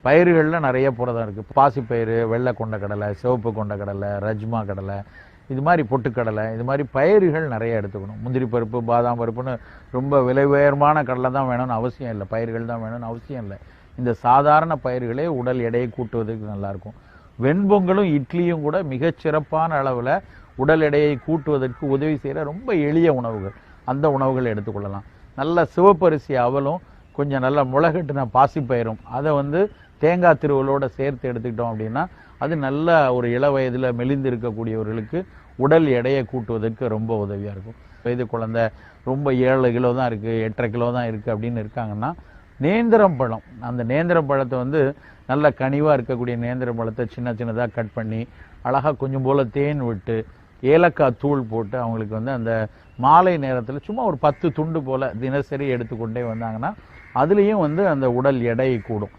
பயிர்களில் நிறைய புரதம் இருக்குது. பாசிப்பயிறு, வெள்ளை கொண்டக்கடலை, சிவப்பு கொண்டக்கடலை, ரஜ்மா கடலை, இது மாதிரி பொட்டுக்கடலை, இது மாதிரி பயிர்கள் நிறைய எடுத்துக்கணும். முந்திரி பருப்பு, பாதாம் பருப்புன்னு ரொம்ப விலை உயர்மான கடலை தான் வேணும்னு அவசியம் இல்லை, பயிர்கள் தான் வேணும்னு அவசியம் இல்லை. இந்த சாதாரண பயிர்களே உடல் எடையை கூட்டுவதற்கு நல்லாயிருக்கும். வெண்பொங்கலும் இட்லியும் கூட மிகச்சிறப்பான அளவில் உடல் எடையை கூட்டுவதற்கு உதவி செய்கிற ரொம்ப எளிய உணவுகள். அந்த உணவுகள் எடுத்துக்கொள்ளலாம். நல்ல சிவப்பரிசி அவலும் கொஞ்சம் நல்லா முளைகட்டின பாசிப்பயிரும் அதை தேங்காய் திருவலோடு சேர்த்து எடுத்துக்கிட்டோம் அப்படின்னா அது நல்ல ஒரு இள வயதில் மெலிந்து இருக்கக்கூடியவர்களுக்கு உடல் எடையை கூட்டுவதற்கு ரொம்ப உதவியாக இருக்கும். வயது குழந்தை ரொம்ப 7 கிலோ தான் இருக்குது, 8.5 கிலோ தான் இருக்குது அப்படின்னு இருக்காங்கன்னா நேந்திரம் பழம், அந்த நேந்திரம் பழத்தை நல்ல கனிவாக இருக்கக்கூடிய நேந்திரம் பழத்தை சின்ன சின்னதாக கட் பண்ணி அழகாக கொஞ்சம் போல் தேன் விட்டு ஏலக்காய் தூள் போட்டு அவங்களுக்கு அந்த மாலை நேரத்தில் சும்மா ஒரு 10 துண்டு போல் தினசரி எடுத்துக்கொண்டே வந்தாங்கன்னா அதுலேயும் அந்த உடல் எடை கூடும்.